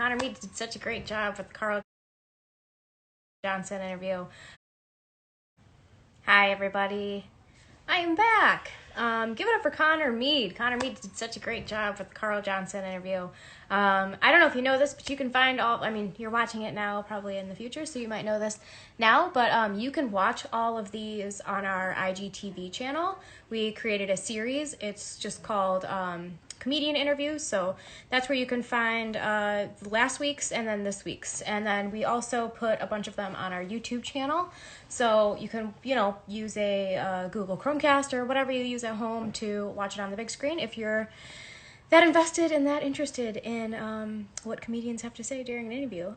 Connor Mead did such a great job with the Carl Johnson interview. Hi, everybody. I am back. Give it up for Connor Mead. Connor Mead did such a great job with the Carl Johnson interview. I don't know if you know this, but you can find you're watching it now, probably in the future, so you might know this now, but you can watch all of these on our IGTV channel. We created a series. It's just called comedian interviews, so that's where you can find last week's and then this week's, and then we also put a bunch of them on our YouTube channel, so you can use a Google Chromecast or whatever you use at home to watch it on the big screen if you're that invested and that interested in what comedians have to say during an interview.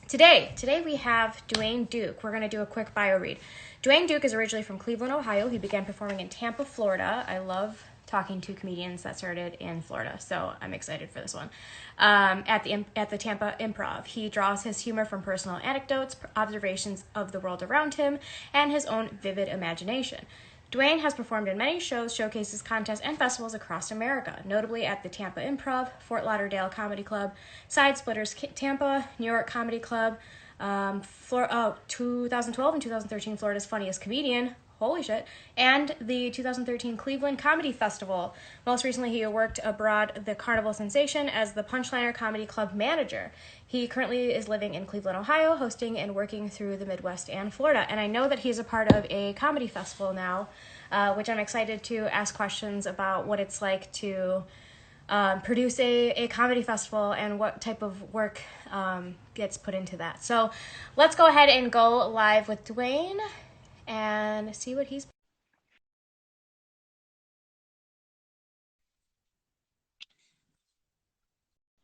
Today we have Dwayne Duke. We're going to do a quick bio read. Dwayne Duke is originally from Cleveland, Ohio. He began performing in Tampa, Florida. I love talking to comedians that started in Florida, so I'm excited for this one. At the Tampa Improv, he draws his humor from personal anecdotes, observations of the world around him, and his own vivid imagination. Dwayne has performed in many shows, showcases, contests, and festivals across America, notably at the Tampa Improv, Fort Lauderdale Comedy Club, Side Splitters Tampa, New York Comedy Club, 2012 and 2013 Florida's Funniest Comedian, holy shit, and the 2013 Cleveland Comedy Festival. Most recently, he worked abroad the Carnival sensation as the Punchliner Comedy Club manager. He currently is living in Cleveland, Ohio, hosting and working through the Midwest and Florida. And I know that he's a part of a comedy festival now, which I'm excited to ask questions about what it's like to produce a comedy festival and what type of work gets put into that. So let's go ahead and go live with Dwayne and see what he's.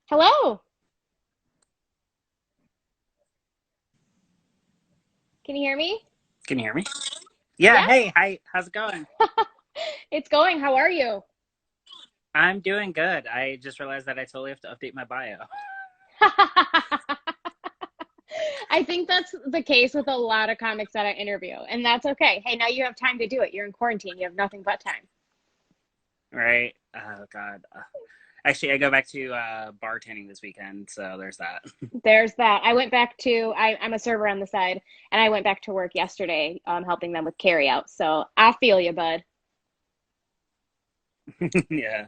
Hello. Can you hear me? Can you hear me? Yeah, Yeah, hey, hi, how's it going? it's going. How are you? I'm doing good. I just realized that I totally have to update my bio. I think that's the case with a lot of comics that I interview, and that's okay. Hey, now you have time to do it. You're in quarantine. You have nothing but time. Right? Oh, God. Actually, I go back to bartending this weekend, so there's that. There's that. I went back to, I'm a server on the side, and I went back to work yesterday, helping them with carry out. So I feel you, bud. Yeah,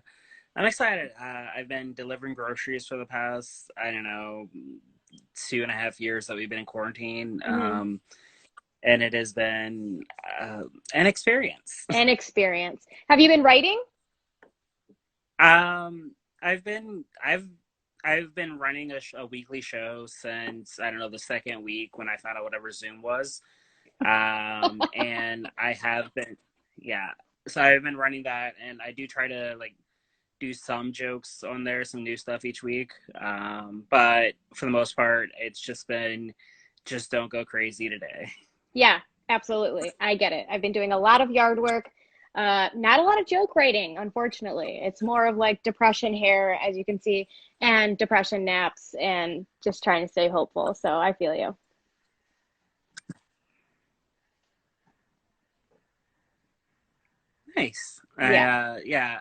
I'm excited. I've been delivering groceries for the past, I don't know, 2.5 years that we've been in quarantine. Hmm. And it has been an experience. An experience. Have you been writing? Um, I've been running a weekly show since I don't know the second week when I found out whatever Zoom was. And I have been, yeah. So I've been running that, and I do try to like do some jokes on there, some new stuff each week. But for the most part, it's just been just don't go crazy today. Yeah, absolutely. I get it. I've been doing a lot of yard work. Not a lot of joke writing, unfortunately. It's more of like depression hair, as you can see, and depression naps, and just trying to stay hopeful. So I feel you. Nice. Yeah. Yeah,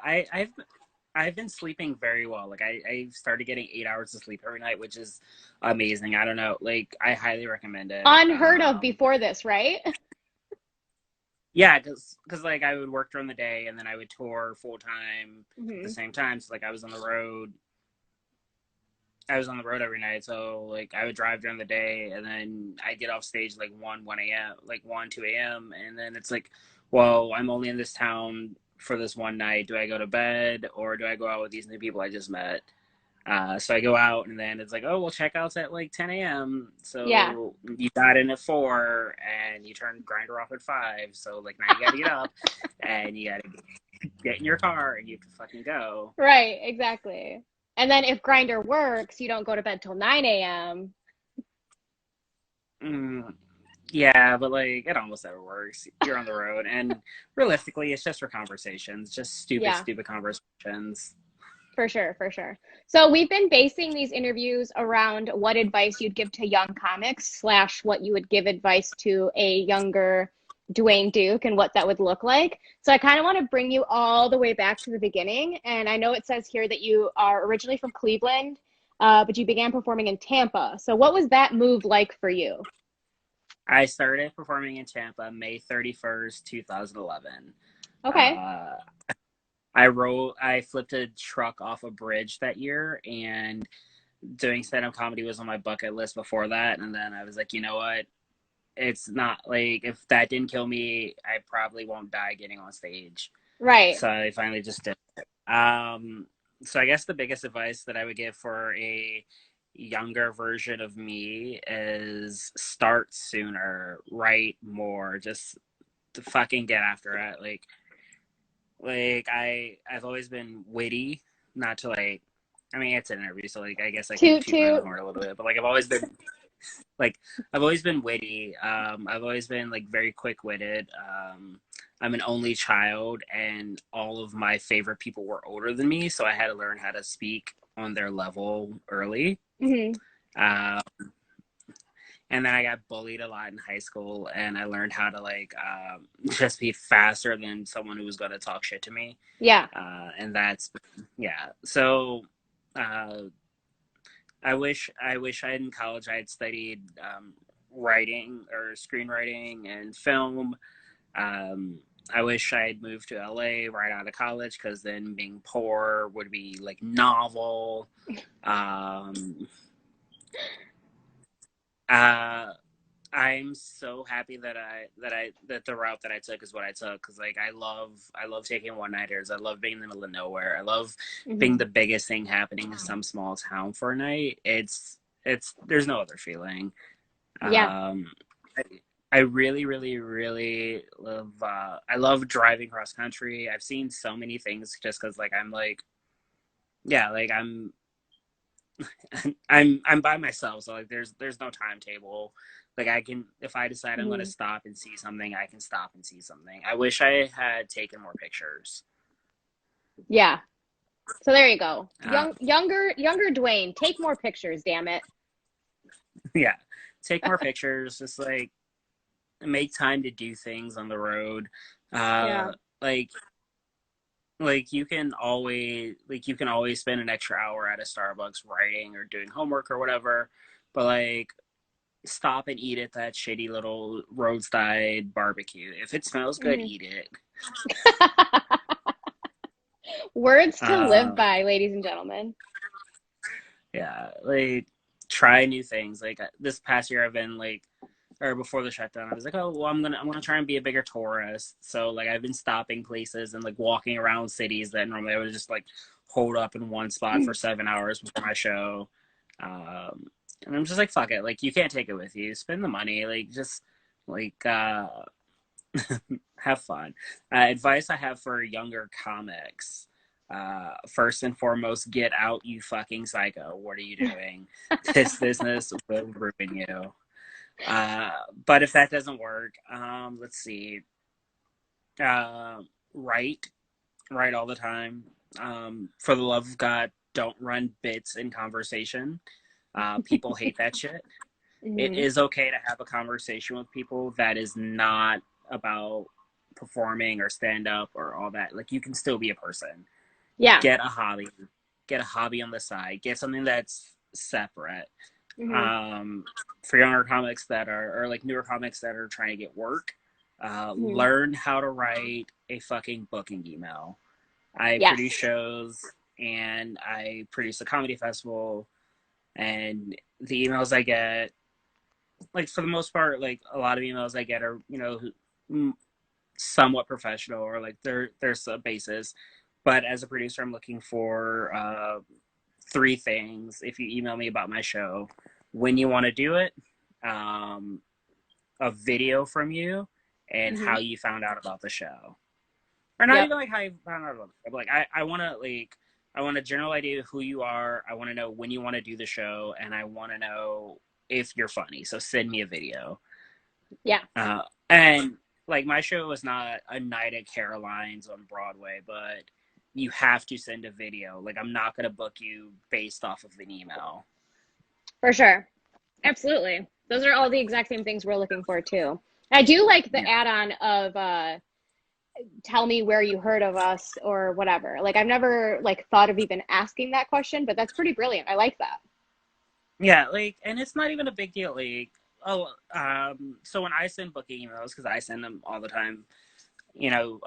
I've been sleeping very well. Like I started getting 8 hours of sleep every night, which is amazing. I don't know, like I highly recommend it. Unheard of before this, right? Yeah, because like I would work during the day and then I would tour full time at the Hmm. same time. So like I was on the road. I was on the road every night, so like I would drive during the day, and then I get off stage like one a.m., like 2 a.m., and then it's like, well, I'm only in this town for this one night. Do I go to bed or do I go out with these new people I just met? So I go out, and then it's like, oh, well, checkouts at like 10 a.m. Yeah. So you got in at 4, and you turn grinder off at 5. So like now you got to get up, and you got to get in your car, and you have to fucking go. Right, exactly. And then if Grinder works, you don't go to bed till 9 a.m. Mm, yeah, but like it almost never works. You're on the road, and realistically, it's just for conversations, just stupid, Yeah. stupid conversations. For sure, for sure. So we've been basing these interviews around what advice you'd give to young comics slash what you would give advice to a younger Dwayne Duke and what that would look like. So I kind of want to bring you all the way back to the beginning. And I know it says here that you are originally from Cleveland. but you began performing in Tampa. So what was that move like for you? I started performing in Tampa May 31st, 2011. Okay. Uh, I flipped a truck off a bridge that year, and doing stand up comedy was on my bucket list before that. And then I was like, you know what? It's not like if that didn't kill me, I probably won't die getting on stage. Right. So I finally just did it. So I guess the biggest advice that I would give for a younger version of me is start sooner, write more, just to fucking get after it. I've always been witty, not to like. I mean, it's an interview, so like I guess I can Toot toot my own toot. horn a little bit. But like I've always been witty. I've always been like very quick witted. I'm an only child, and all of my favorite people were older than me, so I had to learn how to speak on their level early. Hmm. Uh, and then I got bullied a lot in high school, and I learned how to just be faster than someone who was going to talk shit to me. Yeah. And that's yeah. So uh, I wish in college I had studied writing or screenwriting and film. Um, I wish I had moved to LA right out of college because then being poor would be like novel. Um, uh, I'm so happy that the route that I took is what I took because like I love taking one nighters. I love being in the middle of nowhere. I love being Hmm. the biggest thing happening in some small town for a night. It's there's no other feeling. Yeah. Um, I, I really really love. I love driving cross country. I've seen so many things just because like I'm like yeah like I'm by myself, so like there's no timetable. Like I can if I decide I'm gonna Hmm. stop and see something, I can stop and see something. I wish I had taken more pictures. Yeah. So there you go. Uh, Younger Dwayne, take more pictures, damn it. yeah, take more pictures. Just like make time to do things on the road. Yeah. Uh, like you can always spend an extra hour at a Starbucks writing or doing homework or whatever, but like stop and eat at that shitty little roadside barbecue. If it smells good, Hmm. eat it. Words to live Uh, by, ladies and gentlemen. yeah, like try new things. Like this past year, I've been like, or before the shutdown, I was like, oh well, I'm gonna try and be a bigger tourist. So like I've been stopping places and like walking around cities that normally I would just like hold up in one spot for 7 hours before my show. Um, and I'm just like, fuck it. Like you can't take it with you. Spend the money. Like just like have fun. Advice I have for younger comics. First and foremost, get out, you fucking psycho. What are you doing? This business will ruin you. Uh, but if that doesn't work, let's see. Uh, write, write all the time. For the love of God, don't run bits in conversation. People hate that shit. It Hmm. is okay to have a conversation with people that is not about performing or stand up or all that. Like you can still be a person. Yeah. Get a hobby. Get a hobby on the side. Get something that's separate. Hmm. Um, for younger comics that are or like newer comics that are trying to get work, Hmm. learn how to write a fucking booking email. I produce Yes. shows and I produce a comedy festival, and the emails I get like for the most part, like a lot of emails I get are somewhat professional or like there's a basis. But as a producer, I'm looking for three things. If you email me about my show, when you want to do it, um, a video from you, and Hmm. how you found out about the show, or not Yep. even like how you found out about it. But like I want to I want a general idea of who you are. I want to know when you want to do the show, and I want to know if you're funny. So send me a video. Yeah. And like my show is not a night at Caroline's on Broadway, but you have to send a video. Like I'm not gonna book you based off of an email. For sure. Absolutely. Those are all the exact same things we're looking for too. I do like the Yeah. add-on of tell me where you heard of us or whatever. Like I've never like thought of even asking that question, but that's pretty brilliant. I like that. Yeah, like, and it's not even a big deal. Like, oh, so when I send booking emails, because I send them all the time, you know,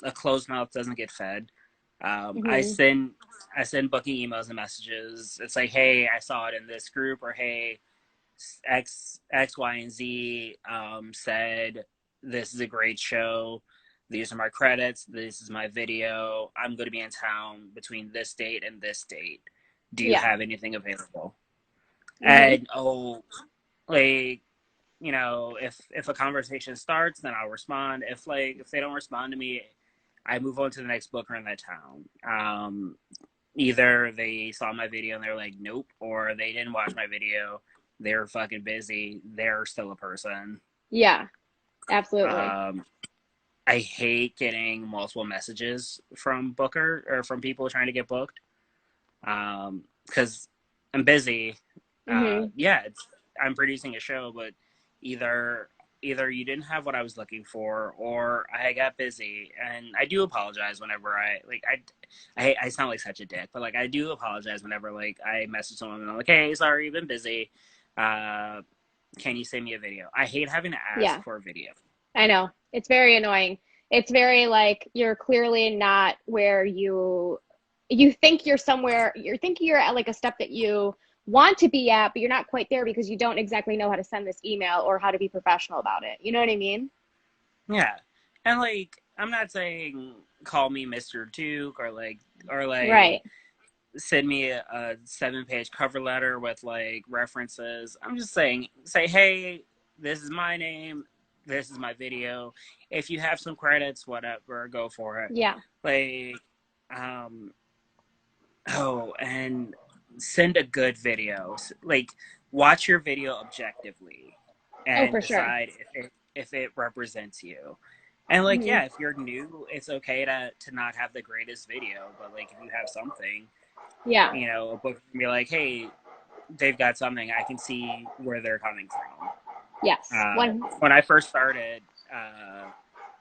a closed mouth doesn't get fed. Um, I Hmm. send I send booking emails and messages. It's like, hey, I saw it in this group, or hey, X, Y, and Z said this is a great show. These are my credits. This is my video. I'm going to be in town between this date and this date. Do you Yeah. have anything available? Hmm. And like, if a conversation starts, then I'll respond. If they don't respond to me, I move on to the next booker in that town. Either they saw my video and they're like, nope, or they didn't watch my video. They're fucking busy. They're still a person. Yeah, absolutely. Um, I hate getting multiple messages from booker or from people trying to get booked. Because I'm busy. Hmm. Yeah, I'm producing a show, but either either you didn't have what I was looking for, or I got busy. And I do apologize whenever I sound like such a dick, but like I do apologize whenever like I message someone and I'm like, hey, sorry, you've been busy. Uh, can you send me a video? I hate having to ask Yeah, for a video. I know. It's very annoying. It's very like you're clearly not where you think you're somewhere, you're thinking you're at like a step that you want to be at, but you're not quite there because you don't exactly know how to send this email or how to be professional about it. You know what I mean? Yeah, and like I'm not saying call me Mr. Duke or like Right. send me a 7-page cover letter with like references. I'm just saying, say, hey, this is my name, this is my video. If you have some credits, whatever, go for it. Yeah. Like, um, and send a good video. Like, watch your video objectively Oh, and for sure. decide if it represents you. And like, Hmm. yeah, if you're new, it's okay to not have the greatest video, but like if you have something, Yeah. a book can be like, hey, they've got something. I can see where they're coming from. Yes. One. When I first started,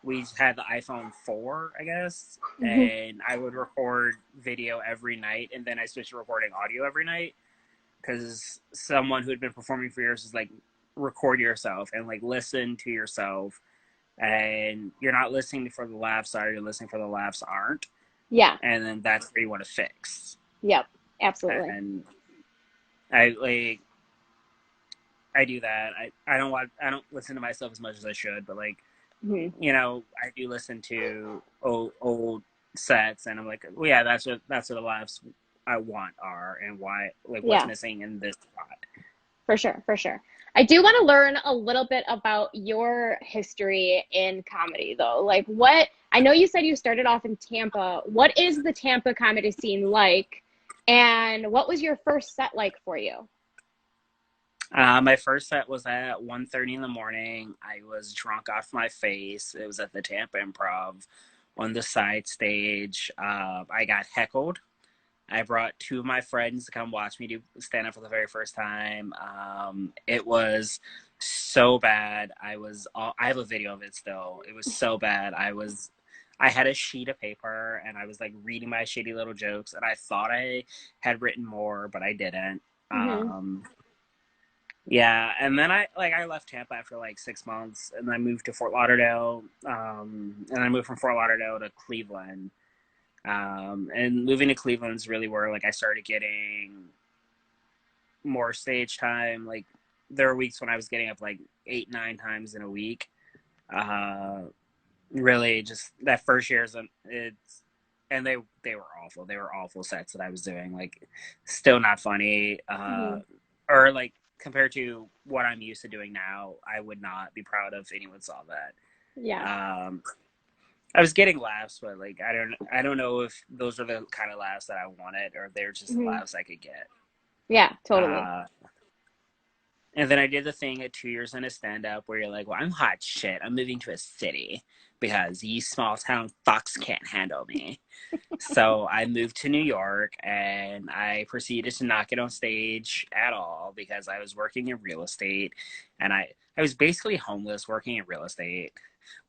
we had the iPhone 4, I guess, Mhm. and I would record video every night, and then I switched to recording audio every night because someone who had been performing for years was like, record yourself and like listen to yourself, and you're not listening for the laughs are, you're listening for the laughs aren't, Yeah. and then that's where you want to fix. Yep. Absolutely. And I like I do that. I don't listen to myself as much as I should, but like, Hmm. I do listen to old sets, and I'm like, well, yeah, that's what the laughs I want are, and why, like, what's Yeah. missing in this spot. For sure, for sure. I do want to learn a little bit about your history in comedy, though. Like, what I know you said you started off in Tampa. What is the Tampa comedy scene like? And what was your first set like for you? My first set was at 1:30 in the morning. I was drunk off my face. It was at the Tampa Improv on the side stage. I got heckled. I brought two of my friends to come watch me do stand up for the very first time. It was so bad. I have a video of it still. It was so bad. I had a sheet of paper and I was like reading my shitty little jokes, and I thought I had written more, but I didn't. Hmm. Um, yeah, and then I left Tampa after like 6 months, and I moved to Fort Lauderdale. And I moved from Fort Lauderdale to Cleveland. And moving to Cleveland is really where like I started getting more stage time. Like there were weeks when I was getting up like 8, 9 times in a week. Uh, Really, just that first year's it's and they were awful. They were awful sets that I was doing. Like still not funny. Hmm. Or like compared to what I'm used to doing now, I would not be proud if anyone saw that. Yeah. Um, I was getting laughs, but like I don't know if those are the kind of laughs that I wanted, or if they're just the Hmm. laughs I could get. Yeah, totally. Uh, And then I did the thing at 2 years in a stand up where you're like, well, I'm hot shit. I'm moving to a city because you small town fucks can't handle me. So I moved to New York and I proceeded to not get on stage at all because I was working in real estate and I was basically homeless working in real estate,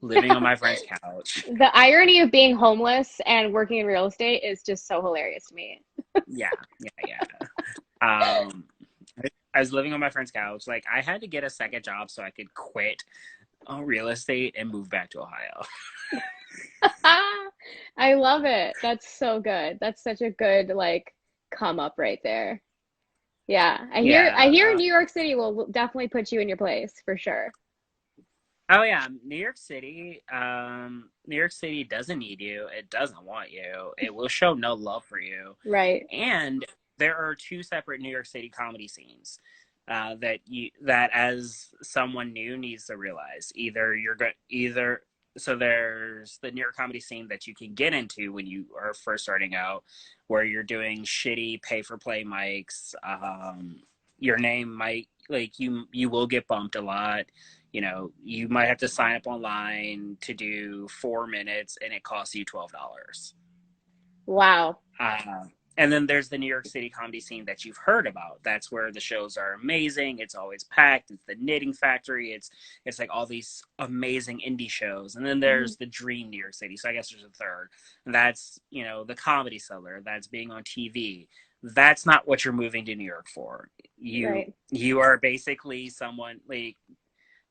living on my friend's couch. The irony of being homeless and working in real estate is just so hilarious to me. Yeah, yeah, yeah. I was living on my friend's couch. Like I had to get a second job so I could quit real estate and move back to Ohio. I love it. That's so good. That's such a good like come up right there. Yeah, I Yeah. hear New York City will definitely put you in your place for sure. Oh yeah, New York City. New York City doesn't need you. It doesn't want you. It will show no love for you. Right. And there are two separate New York City comedy scenes that as someone new needs to realize. Either so there's the New York comedy scene that you can get into when you are first starting out, where you're doing shitty pay for play mics. Your name might like you will get bumped a lot. You know, you might have to sign up online to do 4 minutes, and it costs you $12. Wow. Uh, and then there's the New York City comedy scene that you've heard about. That's where the shows are amazing. It's always packed. It's the Knitting Factory. It's like all these amazing indie shows. And then Hmm. there's the Dream New York City. So I guess there's a third. And that's, you know, the Comedy Cellar. That's being on TV. That's not what you're moving to New York for. You Right. you are basically someone like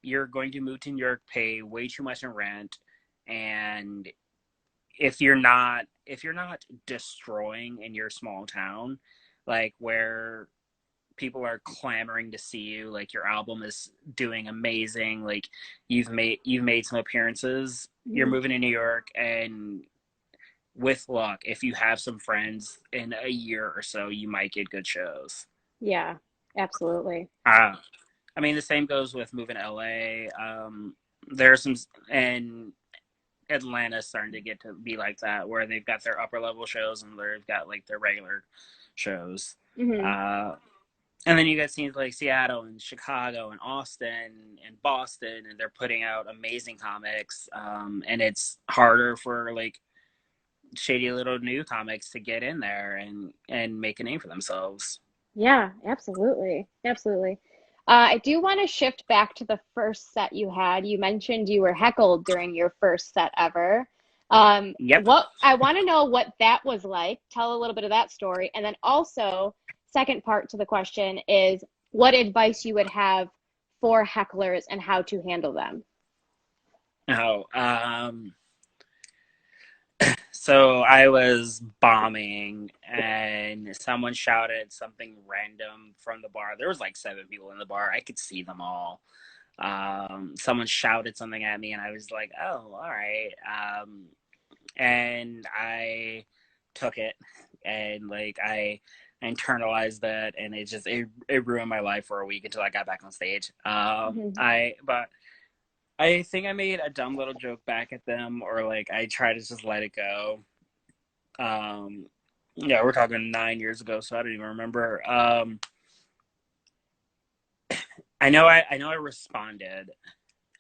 you're going to move to New York, pay way too much in rent, and if you're not destroying in your small town, like where people are clamoring to see you, like your album is doing amazing, like you've made some appearances, you're Hmm. moving to New York, and with luck, if you have some friends in a year or so, you might get good shows. Yeah, absolutely. Uh, I mean, the same goes with moving to LA. There's some, and Atlanta's starting to get to be like that, where they've got their upper level shows and they've got like their regular shows. Hmm. Uh, and then you got scenes like Seattle and Chicago and Austin and Boston, and they're putting out amazing comics. And it's harder for like shady little new comics to get in there and make a name for themselves. Yeah, absolutely. Absolutely. I do want to shift back to the first set you had. You mentioned you were heckled during your first set ever. Yep. What I want to know what that was like. Tell a little bit of that story. And then also, second part to the question is what advice you would have for hecklers and how to handle them. Oh, so I was bombing and someone shouted something random from the bar. There was like 7 people in the bar. I could see them all. Someone shouted something at me and I was like, oh, all right. And I took it and like I internalized that, and it ruined my life for a week until I got back on stage. Hmm. But I think I made a dumb little joke back at them, or like I tried to just let it go. Um, yeah, we're talking 9 years ago, so I don't even remember. I know I responded,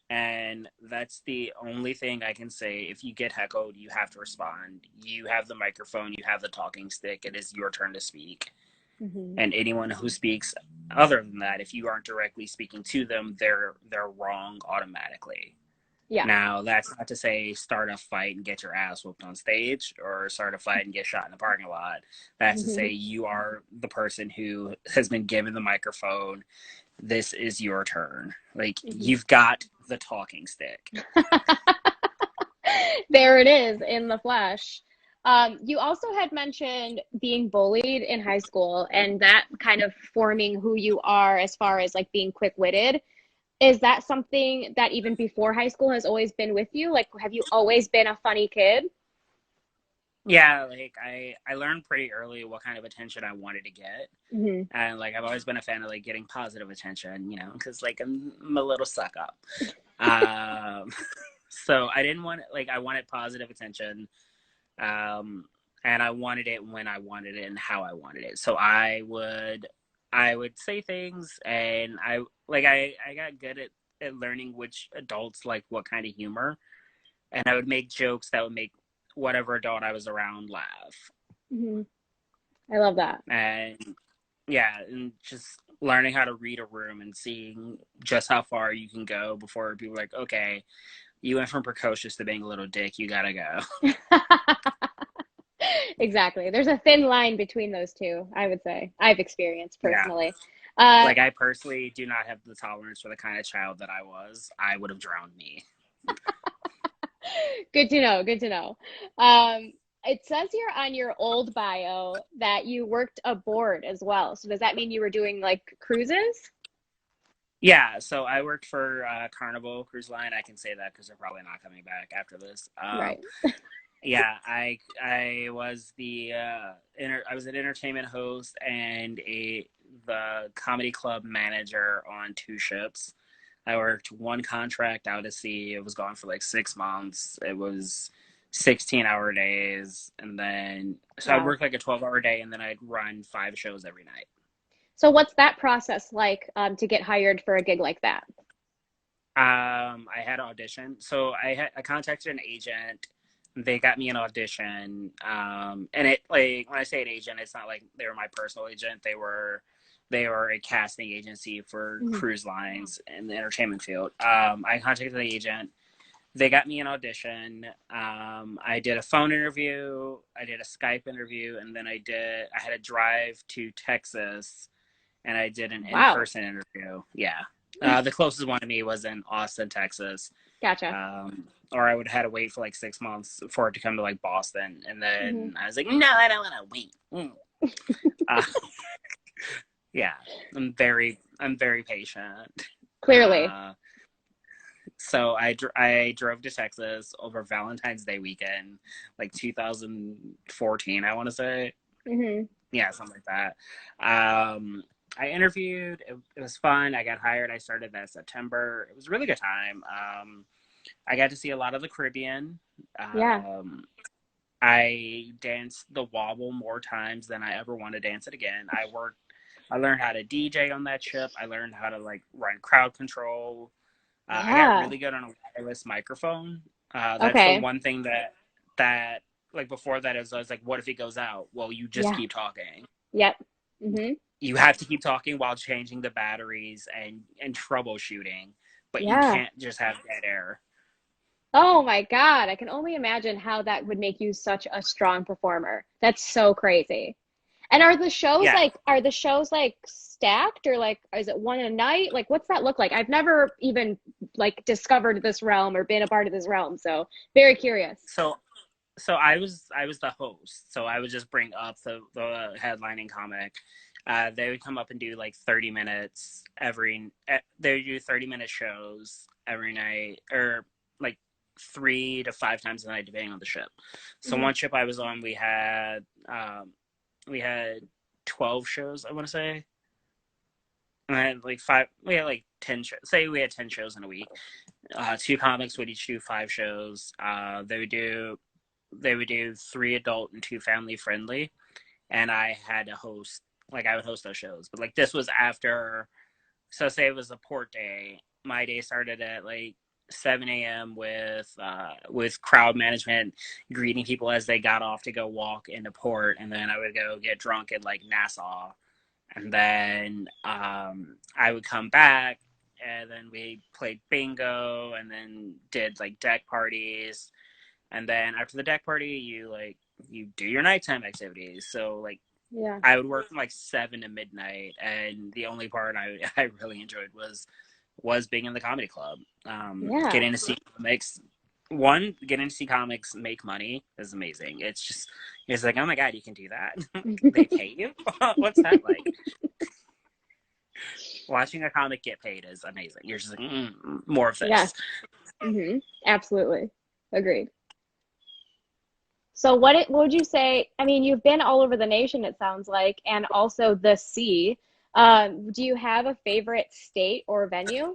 and that's the only thing I can say. If you get heckled, you have to respond. You have the microphone, you have the talking stick. It is your turn to speak. Hmm. And anyone who speaks other than that, if you aren't directly speaking to them, they're wrong automatically. Yeah. Now, that's not to say start a fight and get your ass whooped on stage or start a fight and get shot in the parking lot. That's to say you are the person who has been given the microphone. This is your turn. Like, Hmm. you've got the talking stick. There it is in the flesh. You also had mentioned being bullied in high school and that kind of forming who you are as far as like being quick-witted. Is that something that even before high school has always been with you? Like, have you always been a funny kid? Yeah, like I learned pretty early what kind of attention I wanted to get. Hmm. And like I've always been a fan of like getting positive attention, because like I'm a little suck up. Um, so I didn't want like I wanted positive attention, um, and I wanted it when I wanted it and how I wanted it. So I would say things, and I got good at learning which adults like what kind of humor, and I would make jokes that would make whatever adult I was around laugh. Hmm. I love that. And yeah, and just learning how to read a room and seeing just how far you can go before people are like, okay, you went from precocious to being a little dick, you gotta go. Exactly. There's a thin line between those two, I would say. I've experienced Yeah. personally. Uh, Like, I personally do not have the tolerance for the kind of child that I was. I would have drowned me. Good to know. Good to know. Um, it says here on your old bio that you worked aboard as well. So does that mean you were doing like cruises? Yeah, so I worked for Carnival Cruise Line. I can say that because they're probably not coming back after this. Right. Yeah, I was I was an entertainment host and a the comedy club manager on two ships. I worked one contract out at sea. It was gone for like 6 months. It was 16-hour days, and then so I'd Wow. work like a 12-hour day, and then I'd run 5 shows every night. So what's that process like to get hired for a gig like that? I had an audition, so I contacted an agent. They got me an audition, and it like when I say an agent, it's not like they were my personal agent. They were a casting agency for Mhm. cruise lines in the entertainment field. I contacted the agent. They got me an audition. I did a phone interview. I did a Skype interview, and then I had a drive to Texas, and I did an Wow. in-person interview. Yeah. The closest one to me was in Austin, Texas. Gotcha. Or I would have had to wait for like 6 months for it to come to like Boston. And Hmm. then I was like, no, I don't want to wait. Uh, yeah, I'm very patient. Clearly. Uh, so I drove to Texas over Valentine's Day weekend, like 2014, I want to say. Hmm. Yeah, something like that. Um, I interviewed. It was fun. I got hired. I started that September. It was a really good time. I got to see a lot of the Caribbean. Yeah. Um, I danced the wobble more times than I ever want to dance it again. I learned how to DJ on that ship. I learned how to like run crowd control. I got Yeah. really good on a wireless microphone. That's the Okay. one thing that like before that is I was like, what if it goes out? Well, you just Yeah. keep talking. Yep. Hmm. You have to keep talking while changing the batteries and troubleshooting, but you Yeah. can't just have dead air. Oh my God. I can only imagine how that would make you such a strong performer. That's so crazy. And Yeah. are the shows like stacked or like is it one a night? Like what's that look like? I've never even like discovered this realm or been a part of this realm, so very curious. So I was the host, so I would just bring up the headlining comic. They would come up and do like 30 minutes every. They would do 30-minute shows every night, or like 3 to 5 times a night, depending on the ship. So Hmm. one ship I was on, we had 12 shows, I want to say. And I had like five. We had like 10 shows. Say we had 10 shows in a week. Two comics would each do 5 shows. They would do 3 adult and 2 family friendly, and I had to host. Like I would host those shows, but like this was after. So say it was a port day. My day started at like 7 a.m. with crowd management, greeting people as they got off to go walk into port, and then I would go get drunk in like Nassau, and then I would come back, and then we played bingo, and then did like deck parties, and then after the deck party, you do your nighttime activities. So like Yeah. I would work from like 7 to midnight, and the only part I really enjoyed was being in the comedy club. Yeah. Getting to see getting to see comics make money is amazing. It's like, oh my god, you can do that. They pay you. What's that like? Watching a comic get paid is amazing. You're just like, more of Yes. this. Hmm. Absolutely. Agreed. So what would you say? I mean, you've been all over the nation, it sounds like, and also the sea. Do you have a favorite state or venue?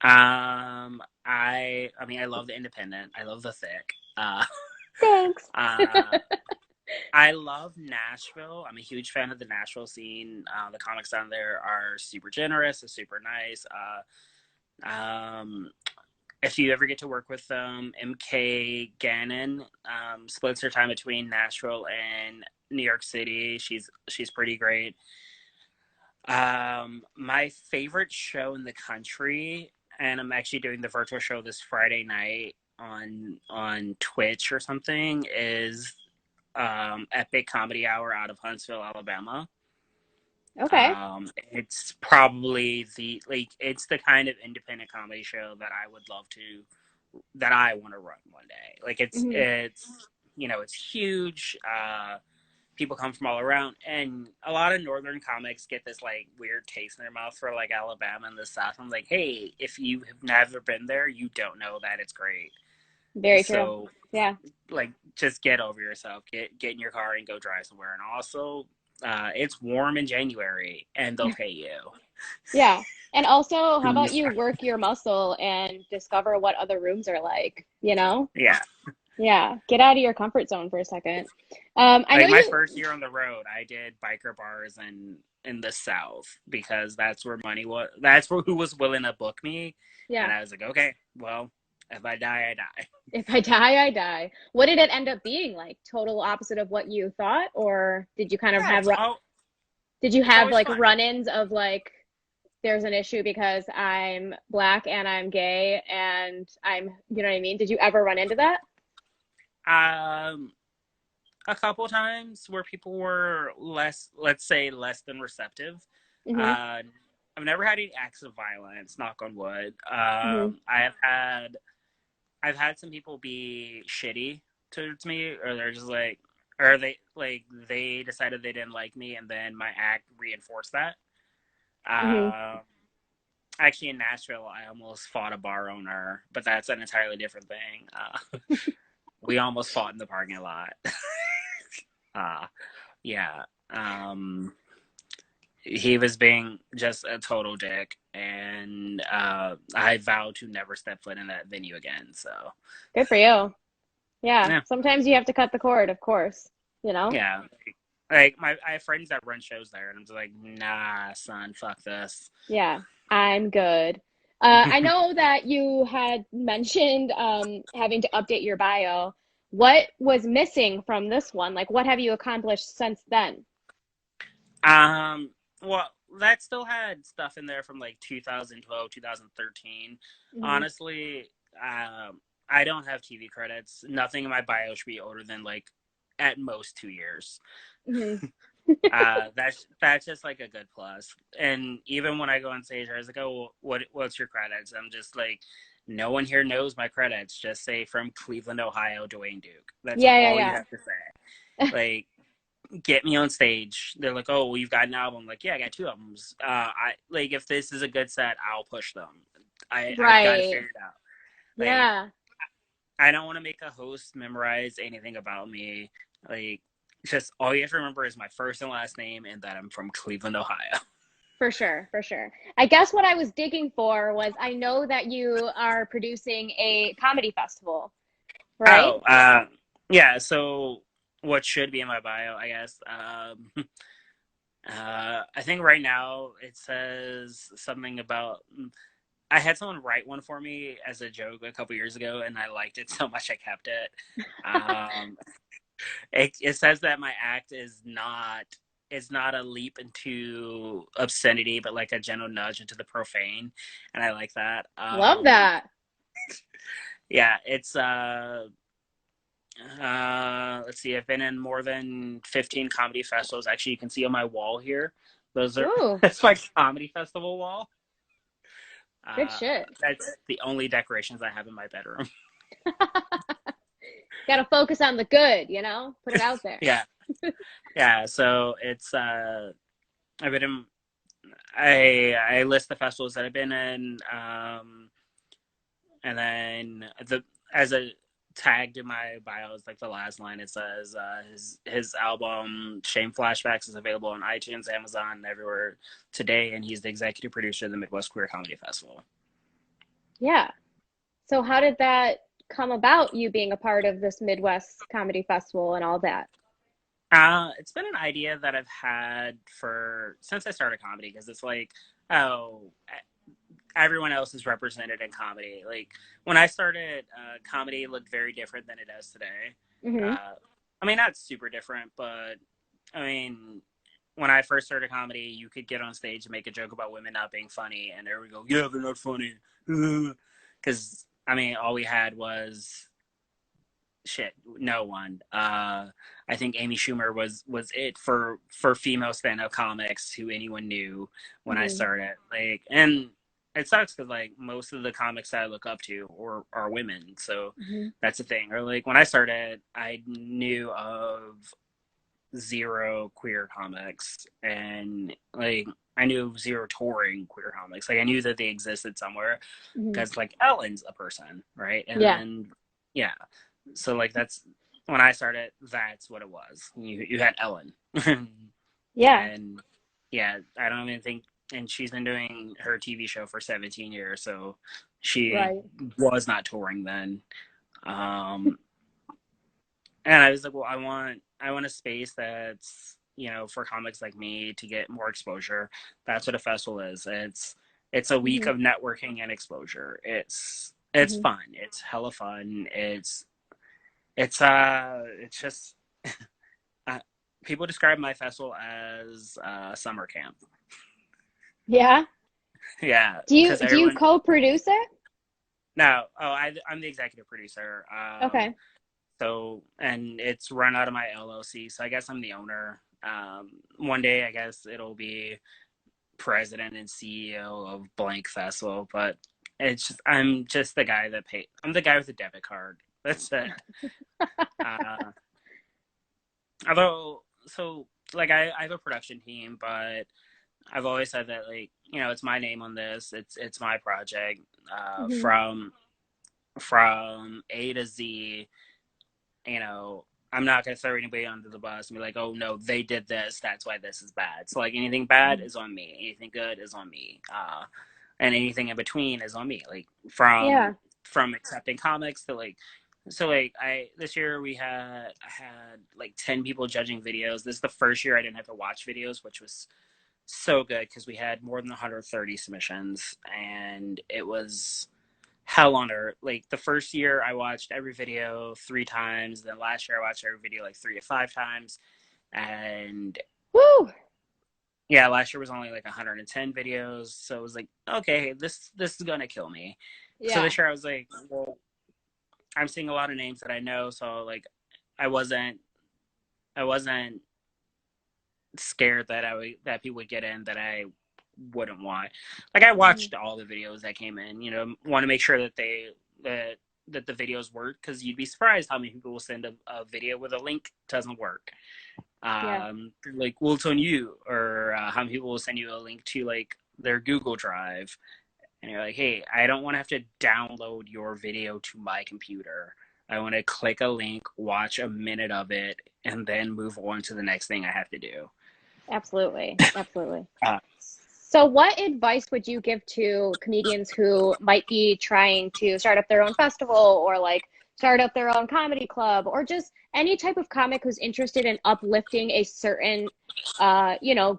I mean, I love the independent. I love the thick. Thanks. Uh, I love Nashville. I'm a huge fan of the Nashville scene. The comics down there are super generous and super nice. Um, if you ever get to work with MK Gannon, splits her time between Nashville and New York City. She's pretty great. My favorite show in the country, and I'm actually doing the virtual show this Friday night on Twitch or something, is Epic Comedy Hour out of Huntsville, Alabama. Okay. It's probably it's the kind of independent comedy show that I would love to that I want to run one day. Like Hmm. it's huge. People come from all around, and a lot of northern comics get this like weird taste in their mouth for like Alabama and the South. I'm like, hey, if you have never been there, you don't know that it's great. Very true. So Yeah. like, just get over yourself. Get in your car and go drive somewhere. And also, it's warm in January, and they'll pay you. Yeah. And also, how about Who's you work your muscle and discover what other rooms are like, you know? Yeah. Yeah. Get out of your comfort zone for a second. I know Like my you, first year on the road, I did biker bars in the South because that's where money was. That's where who was willing to book me, and yeah. I was like, okay, well, if I die, I die. If I die, I die. What did it end up being like? Total opposite of what you thought, or did you kind of Yeah, have, did you it's have always like fun. run-ins of like, there's an issue because I'm black and I'm gay and I'm, you know what I mean? Did you ever run into that? Um, a couple times where people were less, let's say, less than receptive. Hmm. Uh, I've never had any acts of violence. Knock on wood. Hmm. I've had some people be shitty towards me, or they're just like, or they decided they didn't like me, and then my act reinforced that. Hmm. Um, Actually, in Nashville, I almost fought a bar owner, but that's an entirely different thing. We almost fought in the parking lot. uh, yeah. Um, he was being just a total dick, and I vowed to never step foot in that venue again. So, Good for you. Yeah. yeah, Sometimes you have to cut the cord, of course, you know? yeah. Like I have friends that run shows there, and I'm just like, nah, son, fuck this. Yeah, I'm good. I know that you had mentioned having to update your bio. What was missing from this one? Like, what have you accomplished since then? um, well, that still had stuff in there from like 2012, 2013. Hmm. Honestly, I don't have TV credits. Nothing in my bio should be older than like at most 2 years. Hmm. That's just like a good plus. And even when I go on stage, I was like, "Oh, well, what's your credits?" I'm just like, no one here knows my credits. Just say from Cleveland, Ohio, Dwayne Duke. That's Yeah, all you yeah, have to say. Like, get me on stage. They're like, "Oh, well, you've got an album." I'm like, yeah, I got two albums. I like if this is a good set, I'll push them. yeah. I've got to Right. figure it out. Like, Yeah, I don't want to make a host memorize anything about me. Like, just all you have to remember is my first and last name and that I'm from Cleveland, Ohio. for sure, for sure. I guess what I was digging for was I know that you are producing a comedy festival, right? Oh, yeah. So, what should be in my bio, I guess. I think right now it says something about. I had someone write one for me as a joke a couple years ago, and I liked it so much I kept it. Um, it says that my act is not a leap into obscenity, but like a gentle nudge into the profane, and I like that. Love that. Yeah, it's let's see, I've been in more than 15 comedy festivals. Actually, you can see on my wall here. Those are Ooh, that's my comedy festival wall. good shit. That's the only decorations I have in my bedroom. Got to focus on the good, you know? Put it out there. Yeah, yeah. So it's I've been in. I list the festivals that I've been in, and then as a tagged in my bio is like the last line. It says his album Shame Flashbacks is available on iTunes, Amazon, everywhere today, and he's the executive producer of the Midwest Queer Comedy Festival. Yeah. So how did that come about, you being a part of this Midwest Comedy Festival and all that? It's been an idea that I've had for since I started comedy because it's like, oh, everyone else is represented in comedy. Like when I started, comedy looked very different than it does today. Hmm. Uh, I mean, not super different, but I mean, when I first started comedy, you could get on stage and make a joke about women not being funny, and there we go, yeah, they're not funny, because I mean, all we had was shit, no one. I think Amy Schumer was it for female stand-up comics who anyone knew when I Hmm. started. Like, and it sucks because like most of the comics that I look up to are women, so Hmm. that's the thing. Or like when I started, I knew of zero queer comics, and like I knew of zero touring queer comics. Like I knew that they existed somewhere Hmm. because like Ellen's a person, right? And Yeah. then yeah, so like that's when I started. That's what it was. You had Ellen, Yeah. and yeah, I don't even think. And she's been doing her TV show for 17 years, so she Right. was not touring then. Um, and I was like, well, I want a space that's for comics like me to get more exposure. That's what a festival is. It's a week Hmm. of networking and exposure. It's Hmm. fun. It's hella fun. It's just uh, people describe my festival as summer camp. Yeah. Yeah, Do you because do you everyone. co-produce it? No, I'm the executive producer. Okay. So, and it's run out of my LLC. So I guess I'm the owner. One day, I guess it'll be president and CEO of blank festival, but I'm just the guy that pay. I'm the guy with the debit card. That's it. Uh, although, so like I have a production team, but I've always said that like it's my name on this. It's my project. Hmm. From A to Z, you know, I'm not gonna throw anybody under the bus and be like, oh no, they did this, that's why this is bad. So like anything bad is on me, anything good is on me, and anything in between is on me. Like Yeah. from accepting comics to like, so like I this year I had like 10 people judging videos. This is the first year I didn't have to watch videos, which was so good because we had more than 130 submissions, and it was hell on earth. Like the first year, I watched every video 3 times. Then last year, I watched every video like 3 to 5 times. And Woo. yeah, last year was only like 110 videos, so it was like, okay, this is gonna kill me. So Yeah. this year, I was like, well, I'm seeing a lot of names that I know, so like, I wasn't I wasn't scared that that people would get in that I wouldn't want. Like I Hmm. watched all the videos that came in. Want to make sure that that that the videos work because you'd be surprised how many people will send a video with a link doesn't work. Yeah. Like well, it's on you, or how many people will send you a link to like their Google Drive, and you're like, hey, I don't want to have to download your video to my computer. I want to click a link, watch a minute of it, and then move on to the next thing I have to do. Absolutely. Absolutely. Uh, So, what advice would you give to comedians who might be trying to start up their own festival or like start up their own comedy club or just any type of comic who's interested in uplifting a certain,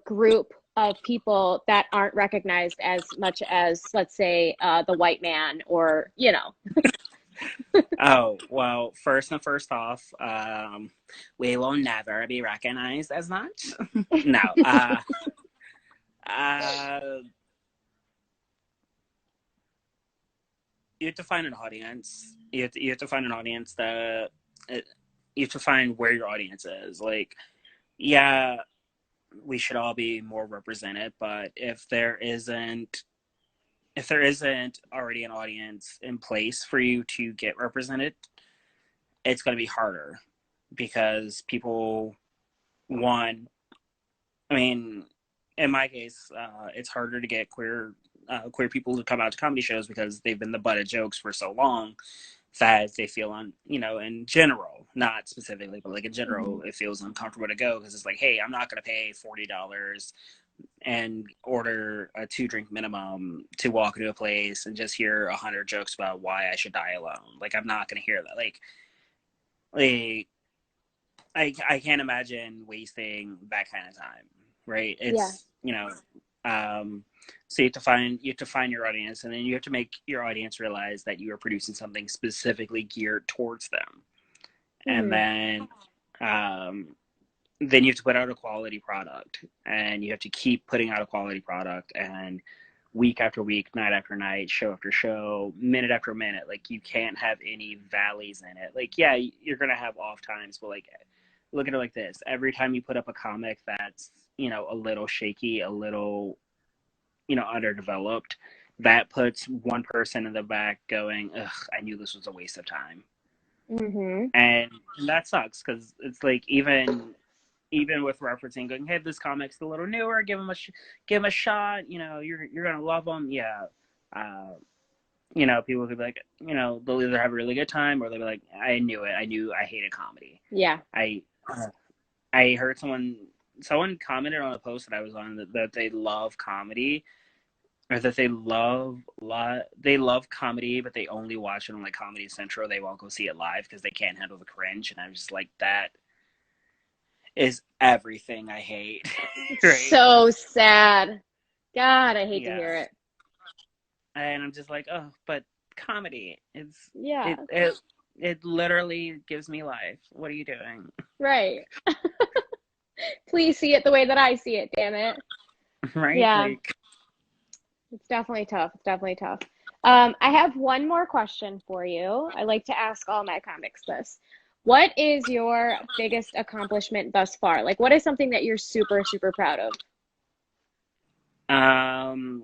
group of people that aren't recognized as much as, let's say, the white man or, Oh, well, first off, we will never be recognized as much. No. Uh, you have to find an audience. You have to find an audience that uh, you have to find where your audience is. Like, yeah, we should all be more represented, but if there isn't already an audience in place for you to get represented, it's going to be harder because people want I mean, in my case, it's harder to get queer people to come out to comedy shows because they've been the butt of jokes for so long that they feel in general, not specifically, but like in Mhm. general, it feels uncomfortable to go because it's like, hey, I'm not going to pay $40 and order a 2 drink minimum to walk into a place and just hear 100 jokes about why I should die alone. Like, I'm not going to hear that. Like I can't imagine wasting that kind of time, right? Yeah. It's, so you have to find your audience, and then you have to make your audience realize that you are producing something specifically geared towards them, and Hmm. um, then you have to put out a quality product, and you have to keep putting out a quality product, and week after week, night after night, show after show, minute after minute. Like, you can't have any valleys in it. Like, yeah, you're gonna have off times, but like, look at it like this: every time you put up a comic that's, a little shaky, a little, underdeveloped, that puts one person in the back going, "Ugh, I knew this was a waste of time," Hmm. and that sucks because it's like, even with referencing, going, "Hey, this comic's a little newer. Give him a shot. You're gonna love them." Yeah, uh, people could be like, they'll either have a really good time, or they'll be like, "I knew it. I knew I hated comedy." Yeah. I I heard someone commented on a post that I was on, that they love comedy, or that they love comedy, but they only watch it on like Comedy Central. They won't go see it live because they can't handle the cringe. And I'm just like, that is everything I hate. It's Right? so sad. God, I hate to Yeah. hear it. And I'm just like, oh, but comedy, Yeah, it literally gives me life. What are you doing? right. Please see it the way that I see it, damn it. Right? Yeah, Like, it's definitely tough. It's definitely tough. I have one more question for you. I like to ask all my comics this. What is your biggest accomplishment thus far? Like, what is something that you're super, super proud of? um,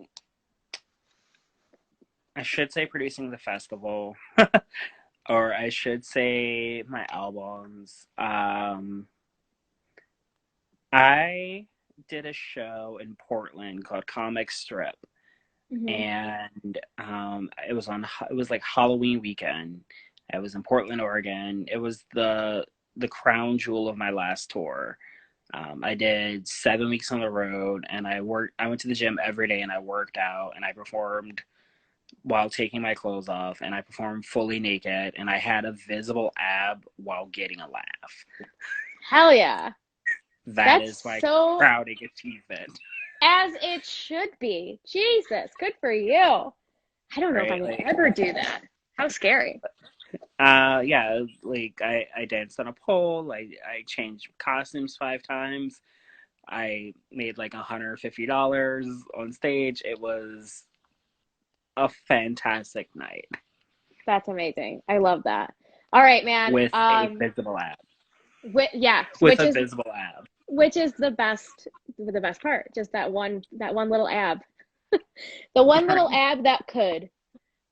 I should say producing the festival, or I should say my albums. I did a show in Portland called Comic Strip, Hmm. and it was like Halloween weekend. I was in Portland, Oregon. It was the crown jewel of my last tour. I did 7 weeks on the road, and I went to the gym every day, and I worked out, and I performed while taking my clothes off, and I performed fully naked, and I had a visible ab while getting a laugh. Hell yeah. That That's is my so crowning achievement, as it should be. Jesus, good for you. I don't know if I right? could Like, ever do that. How scary. yeah, like, I danced on a pole. I changed costumes 5 times. I made like $150 on stage. It was a fantastic night That's amazing. I love that. All right, man. with a visible ab. Yeah, With a visible ab. which is the best part. Just that one little ab. The one little Right. ab that could.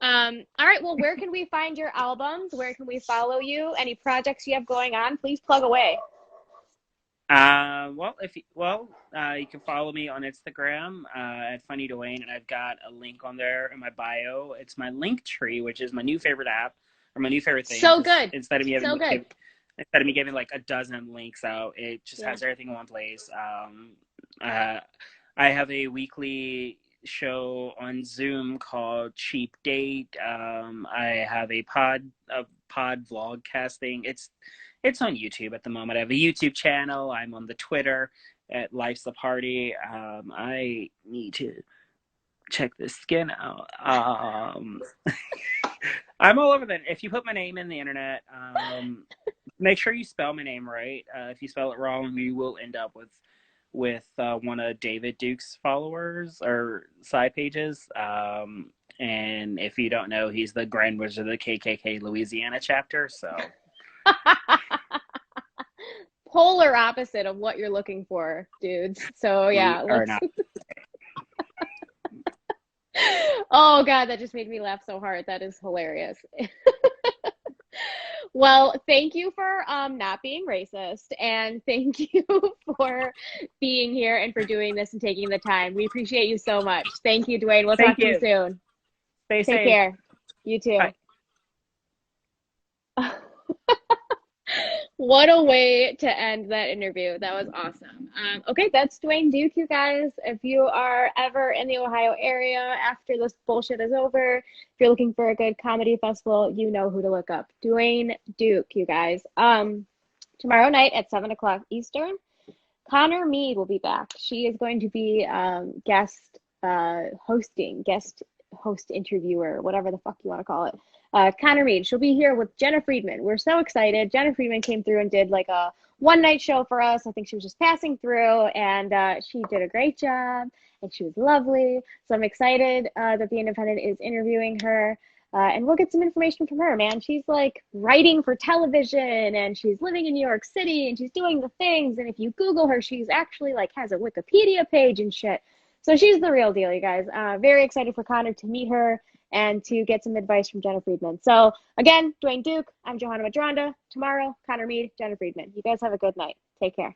All right, well, where can we find your albums? Where can we follow you? Any projects you have going on? Please plug away. You can follow me on Instagram at Funny Dwayne, and I've got a link on there in my bio. It's my link tree, which is my new favorite app, or my new favorite thing. So Because good. instead So of me good. giving like a dozen links out, it just Yeah. has everything in one place. Uh, I have a weekly show on Zoom called Cheap Date. I have a pod vlog casting. It's on YouTube at the moment. I have a YouTube channel. I'm on the Twitter at Life's the Party. I need to check this skin out. I'm all over that. If you put my name in the internet, make sure you spell my name right. If you spell it wrong, you will end up with one of David Duke's followers or side pages. And if you don't know, he's the Grand Wizard of the KKK Louisiana chapter. So Polar opposite of what you're looking for, dudes. So we yeah, are let's. not. Oh God, that just made me laugh so hard. That is hilarious. Well, thank you for not being racist, and thank you for being here and for doing this and taking the time. We appreciate you so much. Thank you, Dwayne. We'll Thank talk to you you. soon. Stay Take safe. care. You Bye. too. What a way to end that interview. That was awesome. Okay, that's Dwayne Duke, you guys. If you are ever in the Ohio area after this bullshit is over, if you're looking for a good comedy festival, you know who to look up. Dwayne Duke, you guys. tomorrow night at 7 o'clock Eastern. Connor Mead will be back. She is going to be guest host interviewer, whatever the fuck you want to call it. Connor Mead. She'll be here with Jenna Friedman. We're so excited. Jenna Friedman came through and did like a one night show for us. I think she was just passing through, and she did a great job, and she was lovely. So I'm excited that The Independent is interviewing her. And we'll get some information from her, man. She's like writing for television, and she's living in New York City, and she's doing the things. And if you Google her, she's actually like has a Wikipedia page and shit. So she's the real deal, you guys. Very excited for Connor to meet her and to get some advice from Jenna Friedman. So again, Dwayne Duke, I'm Johanna Madronda. Tomorrow, Connor Mead, Jenna Friedman. You guys have a good night. Take care.